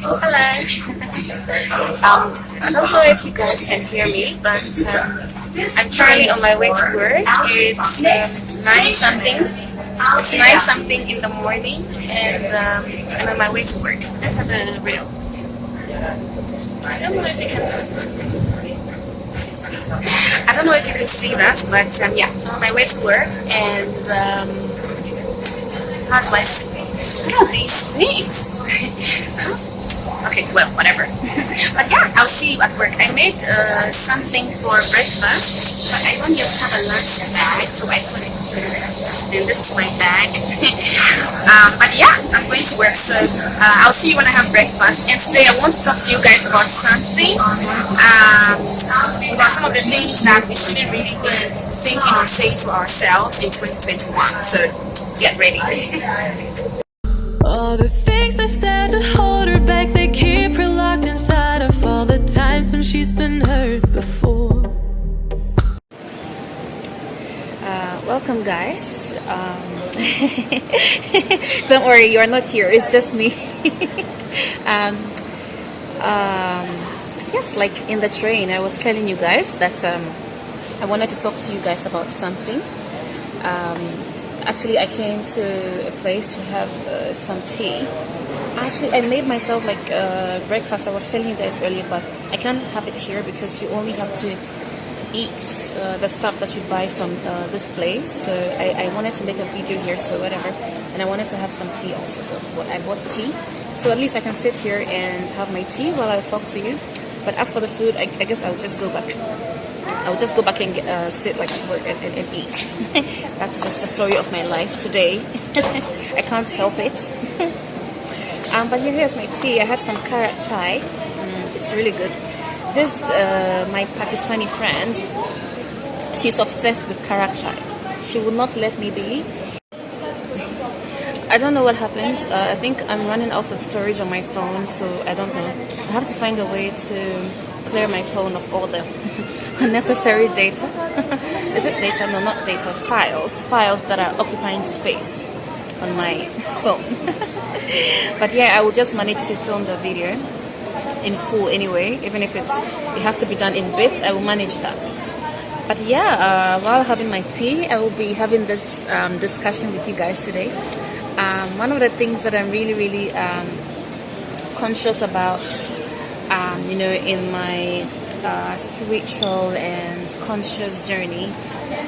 Hello. I don't know if you guys can hear me, but I'm currently on my way to work. It's 9 something. It's 9 something in the morning, and I'm on my way to work. I have a riddle. I don't know if you can. I don't know if you could see that, but yeah, I'm on my way to work, and how do I say? What are these things? Okay, well, whatever. But yeah, I'll see you at work. I made something for breakfast, but I don't just have a lunch bag, so I put it here. And this is my bag. But yeah, I'm going to work, so I'll see you when I have breakfast. And today I want to talk to you guys about something, about some of the things that we shouldn't really be thinking or saying to ourselves in 2021. So get ready. All the things I said to hold her back, they keep her locked inside of all the times when she's been hurt before. Welcome, guys. Don't worry, you are not here. It's just me. Yes, like in the train, I was telling you guys that I wanted to talk to you guys about something. Actually, I came to a place to have some tea. Actually, I made myself like breakfast. I was telling you guys earlier, but I can't have it here because you only have to eat the stuff that you buy from this place. So I wanted to make a video here, so whatever. And I wanted to have some tea also. So I bought tea. So at least I can sit here and have my tea while I talk to you. But as for the food, I guess I'll just go back. I'll just go back and sit like at work and eat. That's just the story of my life today. I can't help it. But here's my tea. I had some carrot chai. It's really good. This, my Pakistani friend, she's obsessed with carrot chai. She would not let me be. I don't know what happened. I think I'm running out of storage on my phone, so I don't know. I have to find a way to clear my phone of all the unnecessary data. Is it data? No, not data. Files that are occupying space on my phone. But yeah, I will just manage to film the video in full anyway. Even if it has to be done in bits, I will manage that. But yeah, while having my tea, I will be having this discussion with you guys today. One of the things that I'm really conscious about, you know, in my spiritual and conscious journey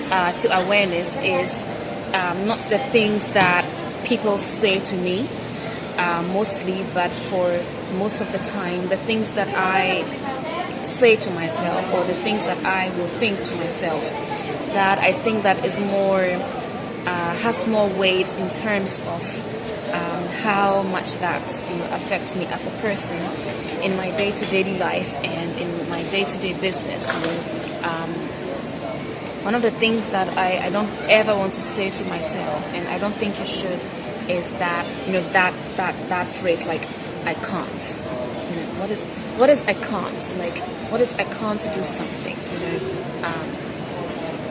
to awareness is not the things that people say to me mostly, but for most of the time, the things that I say to myself or the things that I will think to myself, that I think that is more has more weight in terms of how much that, you know, affects me as a person in my day-to-day life and in my day-to-day business. You know, one of the things that I don't ever want to say to myself, and I don't think you should, is that, you know, that phrase like I can't. You know, what is I can't? Like, what is I can't do something? You know,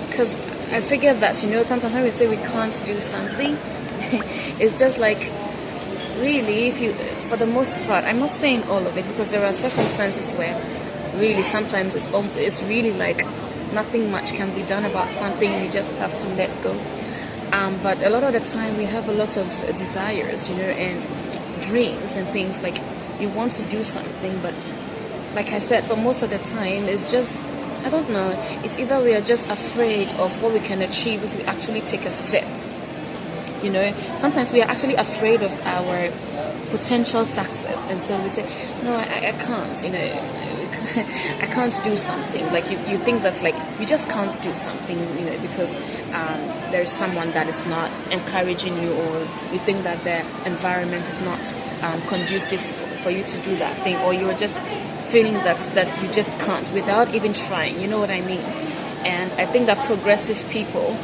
because I figured that, you know, sometimes when we say we can't do something, it's just like, really, if you, for the most part, I'm not saying all of it, because there are circumstances where really sometimes it's really like nothing much can be done about something, and you just have to let go. But a lot of the time we have a lot of desires, you know, and dreams and things, like you want to do something, but like I said, for most of the time it's just, I don't know, it's either we are just afraid of what we can achieve if we actually take a step. You know, sometimes we are actually afraid of our potential success, and so we say, no, I can't, you know, I can't do something. Like you think that's like, you just can't do something, you know, because there's someone that is not encouraging you, or you think that the environment is not conducive for you to do that thing, or you're just feeling that you just can't without even trying, you know what I mean? And I think that progressive people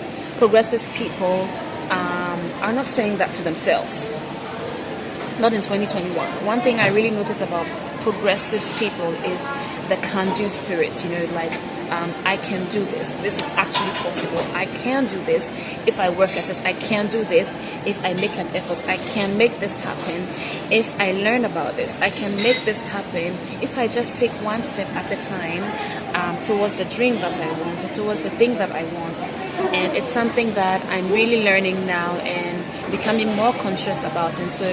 are not saying that to themselves. Not in 2021. One thing I really notice about progressive people is the can-do spirit, like I can do this. This is actually possible. I can do this if I work at it. I can do this if I make an effort. I can make this happen if I learn about this. I can make this happen if I just take one step at a time towards the dream that I want, or towards the thing that I want. And it's something that I'm really learning now and becoming more conscious about. And so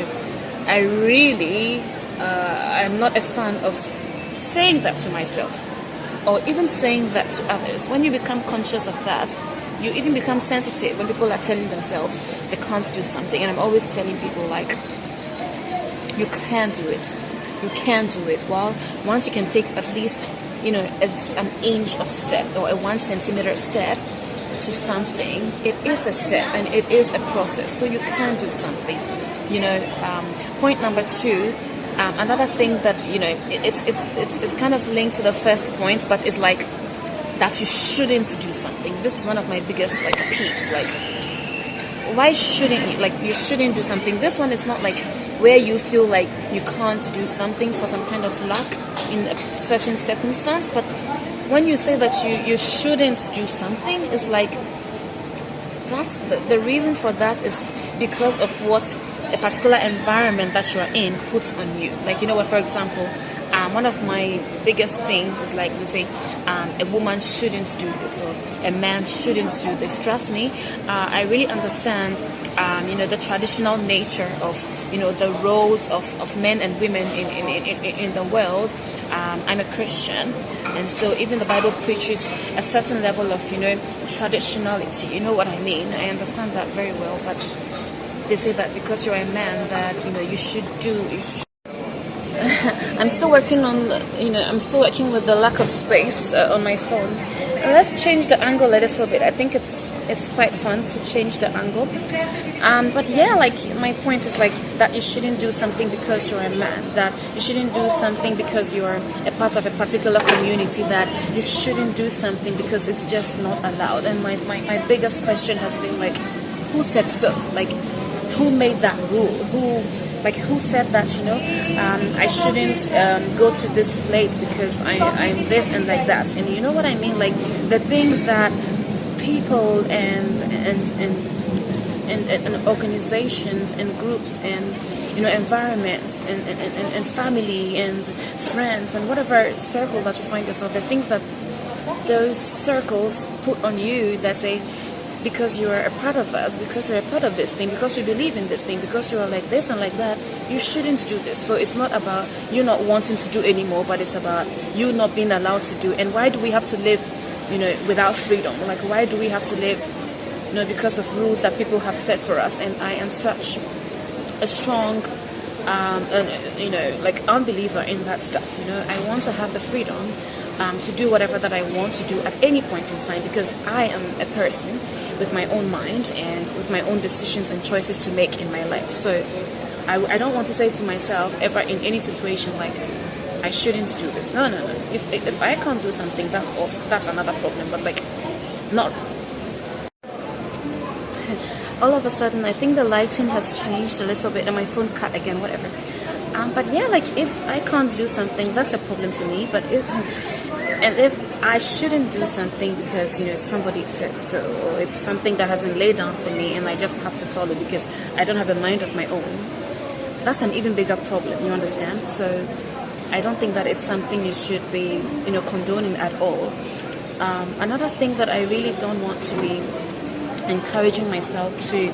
I really, I'm not a fan of saying that to myself, or even saying that to others. When you become conscious of that, you even become sensitive when people are telling themselves they can't do something. And I'm always telling people, like, you can do it. You can do it. Well, once you can take at least, an inch of step or a 1 centimeter step to something, it is a step and it is a process. So you can do something. Point number 2. Another thing that it's kind of linked to the first point, but it's like that you shouldn't do something. This is one of my biggest peeves. Like, why shouldn't you? Like, you shouldn't do something. This one is not like where you feel like you can't do something for some kind of lack in a certain circumstance, but when you say that you shouldn't do something, it's like that's the reason for that is because of what a particular environment that you're in puts on you. Like, for example, one of my biggest things is like, they say a woman shouldn't do this, or a man shouldn't do this. Trust me, I really understand the traditional nature of the roles of men and women in the world. I'm a Christian, and so even the Bible preaches a certain level of traditionality. You know what I mean? I understand that very well, but they say that because you're a man that you should do. I'm still working on I'm still working with the lack of space on my phone. Let's change the angle a little bit. I think it's quite fun to change the angle. But yeah, like, my point is like that you shouldn't do something because you're a man, that you shouldn't do something because you're a part of a particular community, that you shouldn't do something because it's just not allowed. And my biggest question has been like, who said so? Like, who made that rule? Who said that, I shouldn't go to this place because I'm this and like that? And you know what I mean? Like, the things that people and organizations and groups and environments and family and friends and whatever circle that you find yourself, the things that those circles put on you that say, because you're a part of us, because you're a part of this thing, because you believe in this thing, because you're like this and like that, you shouldn't do this. So it's not about you not wanting to do anymore, but it's about you not being allowed to do. And why do we have to live, without freedom? Like, why do we have to live, because of rules that people have set for us? And I am such a strong, unbeliever in that stuff. I want to have the freedom to do whatever that I want to do at any point in time, because I am a person with my own mind and with my own decisions and choices to make in my life. So I don't want to say to myself ever in any situation like, I shouldn't do this. No. If I can't do something, that's another problem. But like, not. All of a sudden, I think the lighting has changed a little bit, and my phone cut again. Whatever. But yeah, like, if I can't do something, that's a problem to me. But if I shouldn't do something because somebody said so, or it's something that has been laid down for me and I just have to follow because I don't have a mind of my own, that's an even bigger problem. You understand? So I don't think that it's something you should be condoning at all. Another thing that I really don't want to be encouraging myself to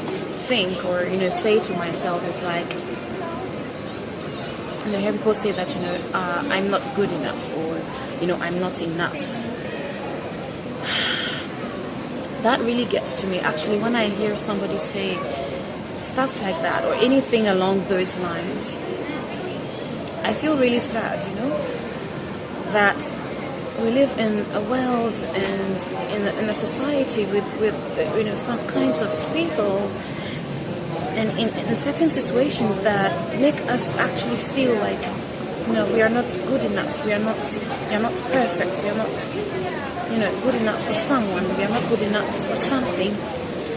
think or say to myself is like, hear people say that I'm not good enough, or I'm not enough. That really gets to me actually when I hear somebody say stuff like that or anything along those lines. I feel really sad, that we live in a world and in a society with some kinds of people and in certain situations that make us actually feel like we are not good enough, we are not perfect, we are not good enough for someone, we are not good enough for something,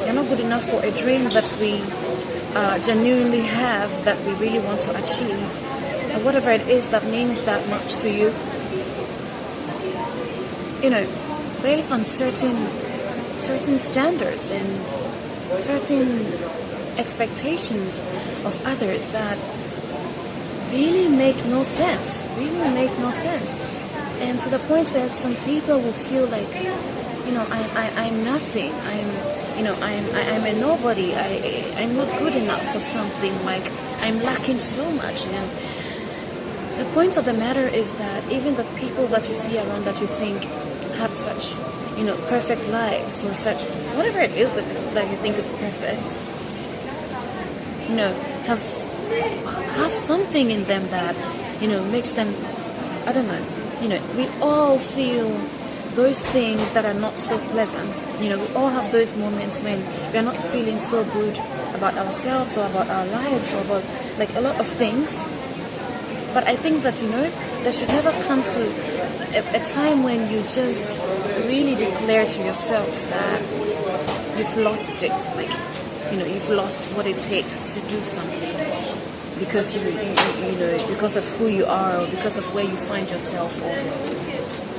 we are not good enough for a dream that we genuinely have, that we really want to achieve. or whatever it is that means that much to you, you know, based on certain standards and certain expectations of others that really make no sense, and to the point where some people will feel like, you know, I'm nothing, I'm a nobody, I'm not good enough for something, like I'm lacking so much. And the point of the matter is that even the people that you see around that you think have such, you know, perfect lives, or such, whatever it is that you think is perfect, you know, have something in them that, you know, makes them, I don't know, you know, we all feel those things that are not so pleasant. You know, we all have those moments when we are not feeling so good about ourselves or about our lives or about like a lot of things. But I think that, you know, there should never come to a time when you just really declare to yourself that you've lost it, like, you know, you've lost what it takes to do something because you know, because of who you are, or because of where you find yourself, or,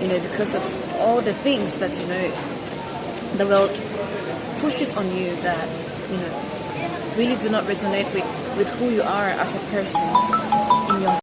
you know, because of all the things that, you know, the world pushes on you that, you know, really do not resonate with who you are as a person in your